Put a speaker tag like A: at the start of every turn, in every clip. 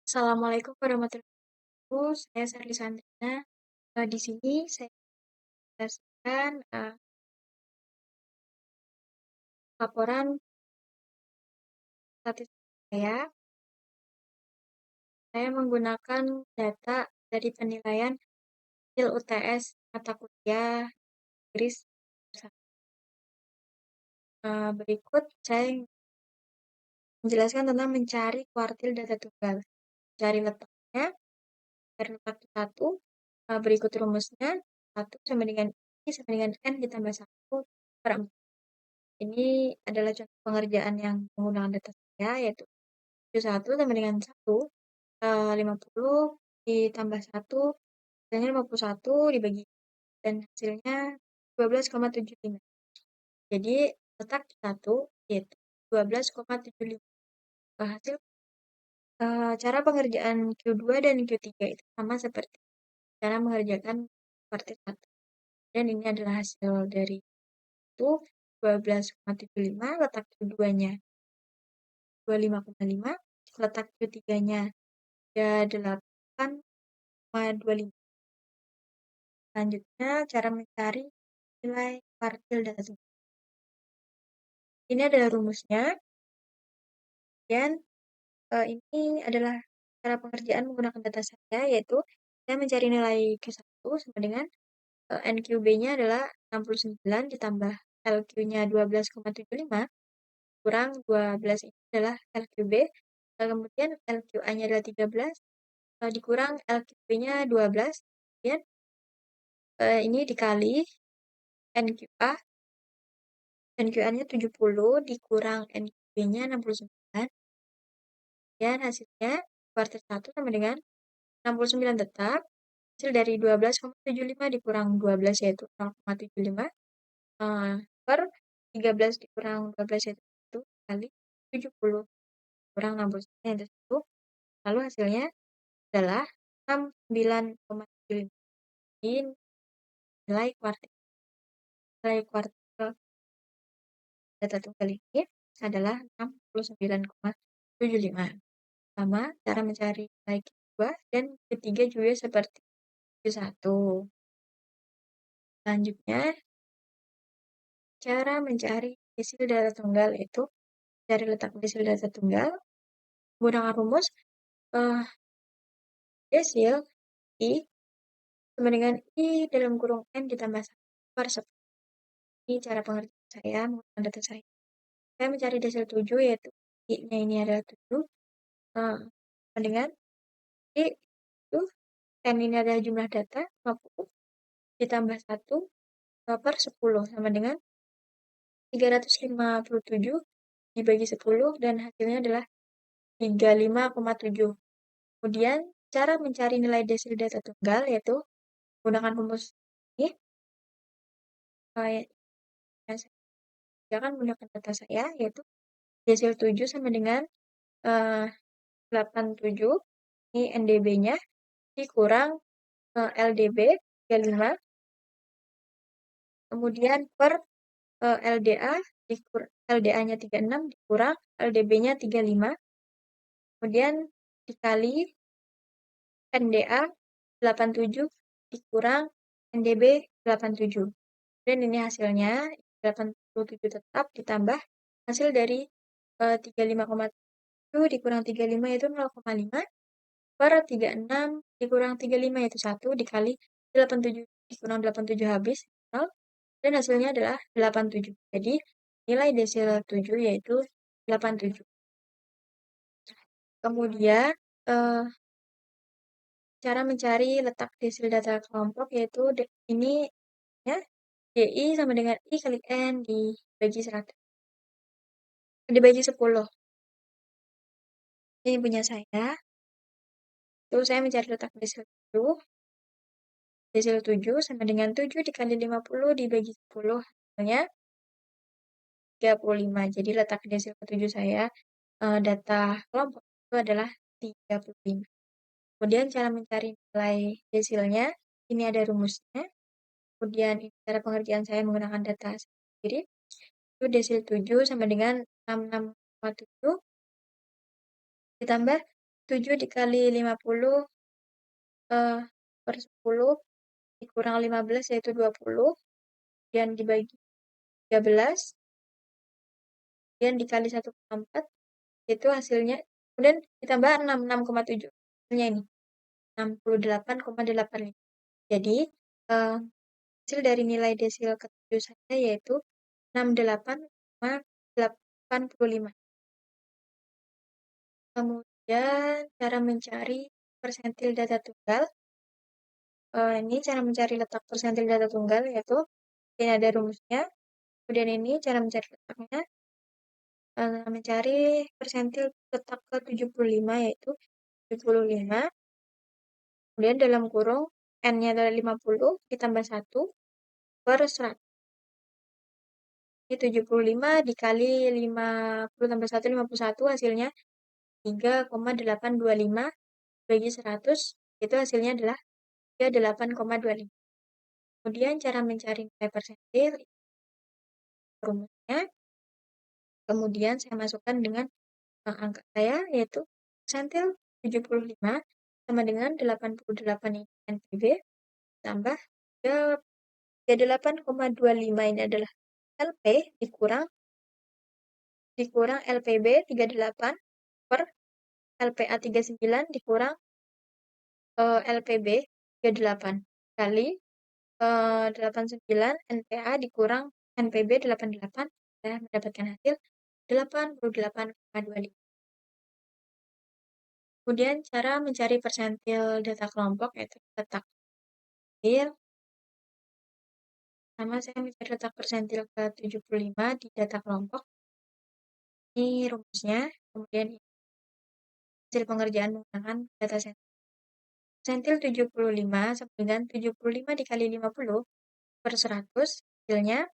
A: Assalamualaikum warahmatullahi wabarakatuh. Saya Sherly Sandrina. Di sini saya jelaskan laporan statistik saya. Saya menggunakan data dari penilaian hasil UTS mata kuliah Inggris. Berikut saya menjelaskan tentang mencari kuartil data tunggal. Cari letaknya, cari letak satu. Berikut rumusnya, 1 sama dengan I sama dengan N ditambah 1 per 4. Ini adalah contoh pengerjaan yang menggunakan data saya, yaitu 71 sama dengan 1, 50 ditambah 1, hasilnya 51 dibagi, dan hasilnya 12,75. Jadi letak 1 yaitu 12,75. Hasil cara pengerjaan Q2 dan Q3 itu sama seperti cara mengerjakan kuartil 1. Dan ini adalah hasil dari itu 12,75, letak Q2-nya 25,5, letak Q3-nya 8,25. Selanjutnya, cara mencari nilai kuartil data tunggal. Ini adalah rumusnya, dan ini adalah cara pengerjaan menggunakan data saya, yaitu saya mencari nilai Q1 sama dengan NQB-nya adalah 69 ditambah LQ-nya 12,75 kurang 12 ini adalah LQB, kemudian LQA-nya adalah 13, dikurang LQB-nya 12, kemudian ini dikali NQA, NQA-nya 70 dikurang NQB-nya 69, dan hasilnya kuartil 1 sama dengan 69 tetap, hasil dari 12,75 dikurang 12 yaitu 0,75, per 13 dikurang 12 yaitu 1 kali 70 kurang 69 yaitu 1, lalu hasilnya adalah 69,75. Ini nilai kuartil data tunggal ini adalah 69,75. Sama cara mencari nilai Q2 dan ketiga juga seperti Q1. Selanjutnya, cara mencari desil data tunggal yaitu cari letak desil data tunggal menggunakan rumus desil I sama dengan I dalam kurung N ditambah 1 per 10. Ini cara pengerjaan saya menggunakan data saya. Saya mencari desil 7 yaitu I-nya ini adalah 7. Dengan I itu N ini adalah jumlah data 50 ditambah 1 per 10 sama dengan 357 dibagi 10 dan hasilnya adalah 35,7. Kemudian cara mencari nilai desil data tunggal yaitu menggunakan rumus ini. Saya akan menggunakan data saya yaitu desil 7 sama dengan 87, ini NDB-nya dikurang LDB 35, kemudian per LDA LDA-nya 36 dikurang LDB-nya 35, kemudian dikali NDA 87 dikurang NDB 87. Dan ini hasilnya 87 tetap ditambah hasil dari 35,7 dikurang 35 yaitu 0,5 per 36 dikurang 35 yaitu 1 dikali 87 dikurang 87 habis 0, dan hasilnya adalah 87. Jadi nilai desil 7 yaitu 87. Kemudian cara mencari letak desil data kelompok yaitu ini ya, DI sama dengan I kali N dibagi 100. Dibagi 10. Ini punya saya. Terus saya mencari letak desil 7. Desil 7 sama dengan 7 dikali 50 dibagi 10. Hasilnya 35. Jadi letak desil ke-7 saya, data kelompok itu adalah 35. Kemudian cara mencari nilai desilnya, ini ada rumusnya. Kemudian ini cara pengerjaan saya menggunakan data sendiri. Itu desil 7 sama dengan 66,7 ditambah 7 dikali 50 per 10 dikurang 15 yaitu 20, kemudian dibagi 13, kemudian dikali 1,4, itu hasilnya, kemudian ditambah 6,7. Hasilnya ini, 68,85. Jadi, hasil dari nilai desil ke-7 saya yaitu 68,85. Kemudian, cara mencari persentil data tunggal. Ini cara mencari letak persentil data tunggal, yaitu ini ada rumusnya. Kemudian ini cara mencari letaknya. Mencari persentil letak ke-75 yaitu 75. Kemudian dalam kurung N-nya adalah 50 ditambah 1 per 100. Ini 75 dikali 50 tambah 1, 51, hasilnya 3,825 bagi 100, itu hasilnya adalah 38,25. Kemudian cara mencari nilai persentil, rumusnya, kemudian saya masukkan dengan angka saya, yaitu persentil 75 sama dengan 88 ini NPB, tambah 38,25 ini adalah LP dikurang LPB 38 per LPA 39 dikurang LPB 38 kali 89 NPA dikurang NPB 88, saya mendapatkan hasil 88,25. Kemudian cara mencari persentil data kelompok yaitu letak persentil. Pertama saya mencari letak persentil ke-75 di data kelompok. Ini rumusnya, kemudian hasil pengerjaan menggunakan data set. Persentil 75 sama dengan 75 dikali 50 per 100, hasilnya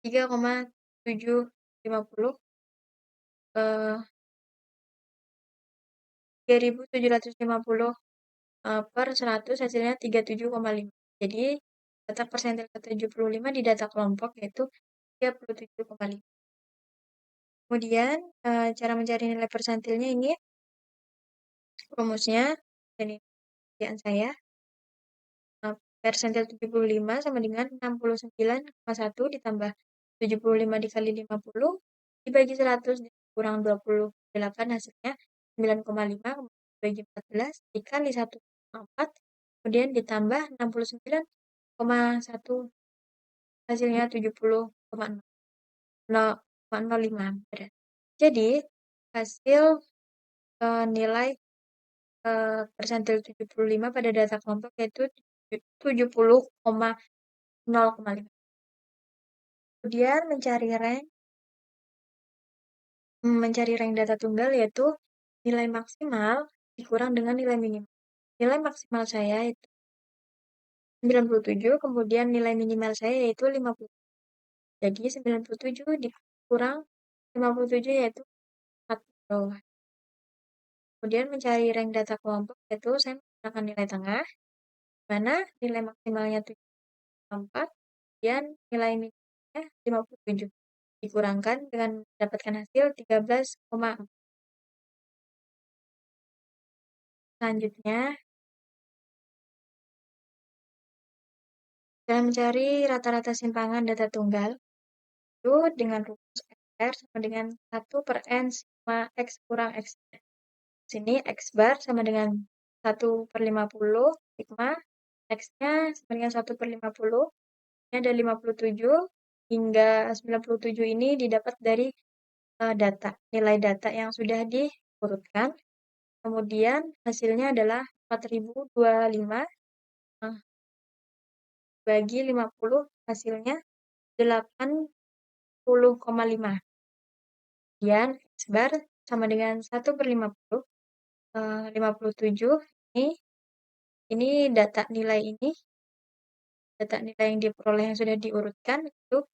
A: 3,750 3.750 per 100, hasilnya 37,5. Jadi letak persentil ke-75 di data kelompok yaitu 37,5. Kemudian cara mencari nilai persentilnya ini rumusnya, dan ini kerjaan saya. Persentil 75 sama dengan 69,1 ditambah 75 dikali 50 dibagi 100 kurang 28, hasilnya 9,5, dibagi 14 dikali 1,4, kemudian ditambah 69,1, hasilnya 70,05. Jadi hasil nilai persentil 75 pada data kelompok yaitu 70,0,5. Kemudian mencari rank data tunggal yaitu nilai maksimal dikurang dengan nilai minimal. Nilai maksimal saya itu 97, kemudian nilai minimal saya yaitu 50. Jadi 97 dikurang 57 yaitu 40. Kemudian mencari rank data kelompok yaitu saya menggunakan nilai tengah, mana nilai maksimalnya 74, kemudian nilai minimalnya 57. Dikurangkan dengan mendapatkan hasil 13,4. Selanjutnya, cara mencari rata-rata simpangan data tunggal itu dengan rumus XR sama dengan 1 per N sigma X kurang X. Sini X bar sama dengan 1 per 50, sigma X-nya sama dengan 1 per 50. Ini ada 57 hingga 97 ini didapat dari nilai data yang sudah diurutkan. Kemudian hasilnya adalah 4025 bagi 50, hasilnya 80,5. Kemudian X bar sama dengan 1 per 50, 57 ini data nilai yang diperoleh yang sudah diurutkan itu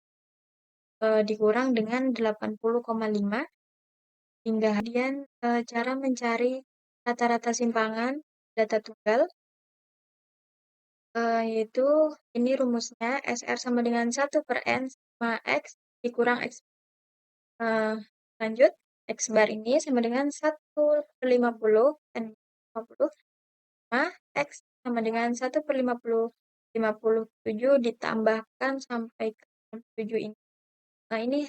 A: dikurang dengan 80,5 hingga. Kemudian cara mencari rata-rata simpangan data tunggal yaitu ini rumusnya SR sama dengan 1 per N sigma X dikurang X. Lanjut, X bar ini sama dengan 1/50 N 50, X sama dengan 1/57 ditambahkan sampai ke 7 ini. Nah, ini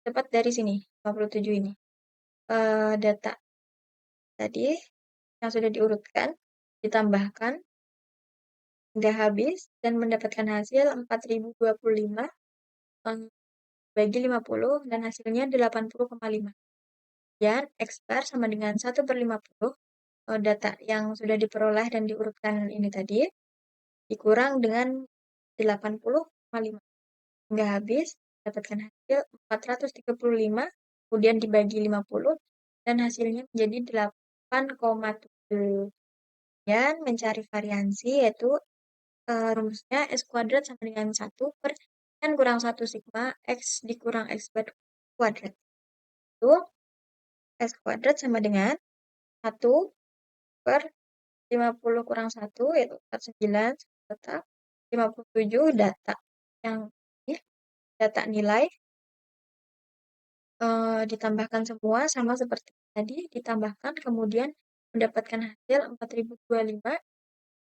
A: dapat dari sini, 57 ini. Data tadi yang sudah diurutkan, ditambahkan hingga habis, dan mendapatkan hasil 4025 bagi 50, dan hasilnya 80,5. Dan X bar sama dengan 1/50 data yang sudah diperoleh dan diurutkan ini tadi, dikurang dengan 80,5. Hingga habis, dapatkan hasil 435, kemudian dibagi 50, dan hasilnya menjadi 8,7. Dan mencari variansi, yaitu rumusnya S kuadrat sama dengan 1 per N kurang 1 sigma X dikurang X bar kuadrat. Itu S kuadrat sama dengan 1 per 50 kurang 1, yaitu 49, tetap 57 data. Yang ini data nilai ditambahkan semua sama seperti tadi, ditambahkan kemudian mendapatkan hasil 4025,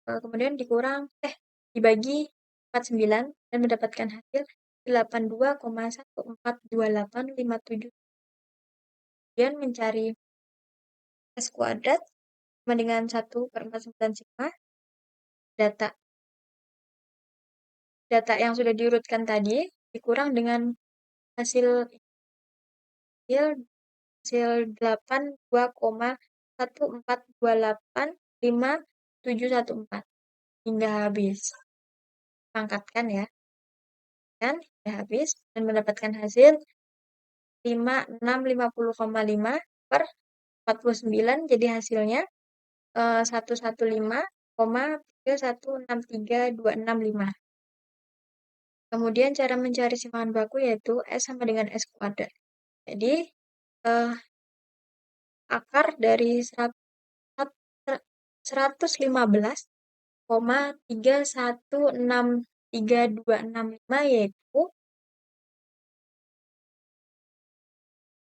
A: kemudian dibagi 49 dan mendapatkan hasil 82,142857. Kemudian mencari S kuadrat sama dengan 1/49 sigma data yang sudah diurutkan tadi dikurang dengan hasil hasil hasil 82,14285714 hingga habis. Pangkatkan ya. Dan hingga habis dan mendapatkan hasil 5650,5 per 49, jadi hasilnya 115,3163265. Kemudian cara mencari simpanan baku yaitu S sama dengan S kuadrat. Jadi eh, akar dari 115,3163265 yaitu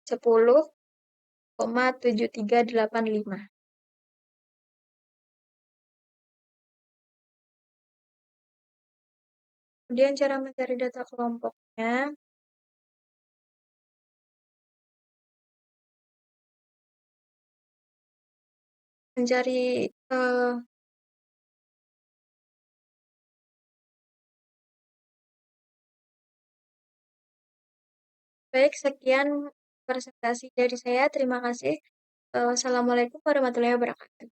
A: 10,7385. Kemudian cara mencari data kelompoknya, mencari baik, sekian presentasi dari saya. Terima kasih. Wassalamualaikum warahmatullahi wabarakatuh.